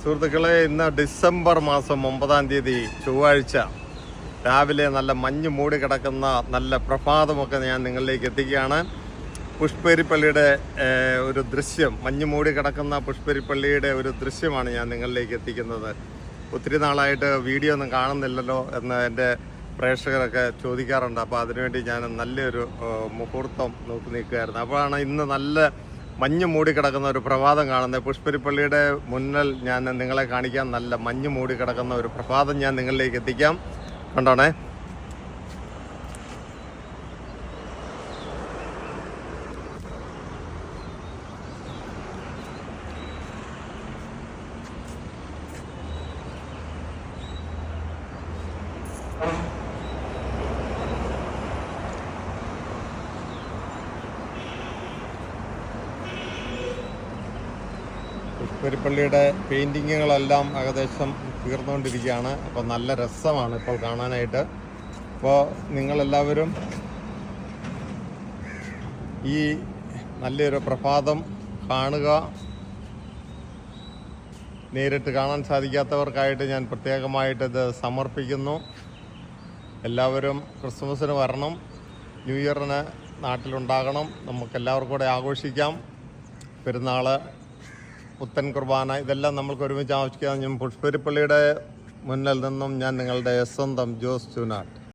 സുഹൃത്തുക്കളെ, ഇന്ന് ഡിസംബർ മാസം 9-ാം തീയതി ചൊവ്വാഴ്ച രാവിലെ നല്ല മഞ്ഞ് മൂടി കിടക്കുന്ന നല്ല പ്രഭാതമൊക്കെ ഞാൻ നിങ്ങളിലേക്ക് എത്തിക്കുകയാണ്. പുഷ്പേരിപ്പള്ളിയുടെ ഒരു ദൃശ്യം, മഞ്ഞ് മൂടി കിടക്കുന്ന പുഷ്പേരിപ്പള്ളിയുടെ ഒരു ദൃശ്യമാണ് ഞാൻ നിങ്ങളിലേക്ക് എത്തിക്കുന്നത്. ഒത്തിരി നാളായിട്ട് വീഡിയോ ഒന്നും കാണുന്നില്ലല്ലോ എന്ന് എൻ്റെ പ്രേക്ഷകരൊക്കെ ചോദിക്കാറുണ്ട്. അപ്പോൾ അതിനുവേണ്ടി ഞാൻ നല്ലൊരു മുഹൂർത്തം നോക്കി നിൽക്കുകയായിരുന്നു. അപ്പോഴാണ് ഇന്ന് നല്ല മഞ്ഞ് മൂടി കിടക്കുന്ന ഒരു പ്രഭാതം കാണുന്നത്. പുഷ്പരിപ്പള്ളിയുടെ മുന്നിൽ ഞാൻ നിങ്ങളെ കാണിക്കാൻ നല്ല മഞ്ഞ് മൂടി കിടക്കുന്ന ഒരു പ്രഭാതം ഞാൻ നിങ്ങളിലേക്ക് എത്തിക്കാം. കണ്ടോണേ. പുഷ്പരിപ്പള്ളിയുടെ പെയിൻറ്റിങ്ങുകളെല്ലാം ഏകദേശം തീർന്നുകൊണ്ടിരിക്കുകയാണ്. അപ്പോൾ നല്ല രസമാണ് ഇപ്പോൾ കാണാനായിട്ട്. അപ്പോൾ നിങ്ങളെല്ലാവരും ഈ നല്ലൊരു പ്രഭാതം കാണുക. നേരിട്ട് കാണാൻ സാധിക്കാത്തവർക്കായിട്ട് ഞാൻ പ്രത്യേകമായിട്ട് ഇത് സമർപ്പിക്കുന്നു. എല്ലാവരും ക്രിസ്മസിന് വരണം, ന്യൂ ഇയറിന് നാട്ടിലുണ്ടാകണം. നമുക്കെല്ലാവർക്കും കൂടെ ആഘോഷിക്കാം. പെരുന്നാൾ, പുത്തൻ കുർബാന, ഇതെല്ലാം നമ്മൾക്ക് ഒരുമിച്ച് ആവശ്യിക്കാം. ഞാൻ പുഷ്പരിപ്പള്ളിയുടെ മുന്നിൽ നിന്നും ഞാൻ നിങ്ങളുടെ സ്വന്തം ജോസ് ചൂനാട്ട്.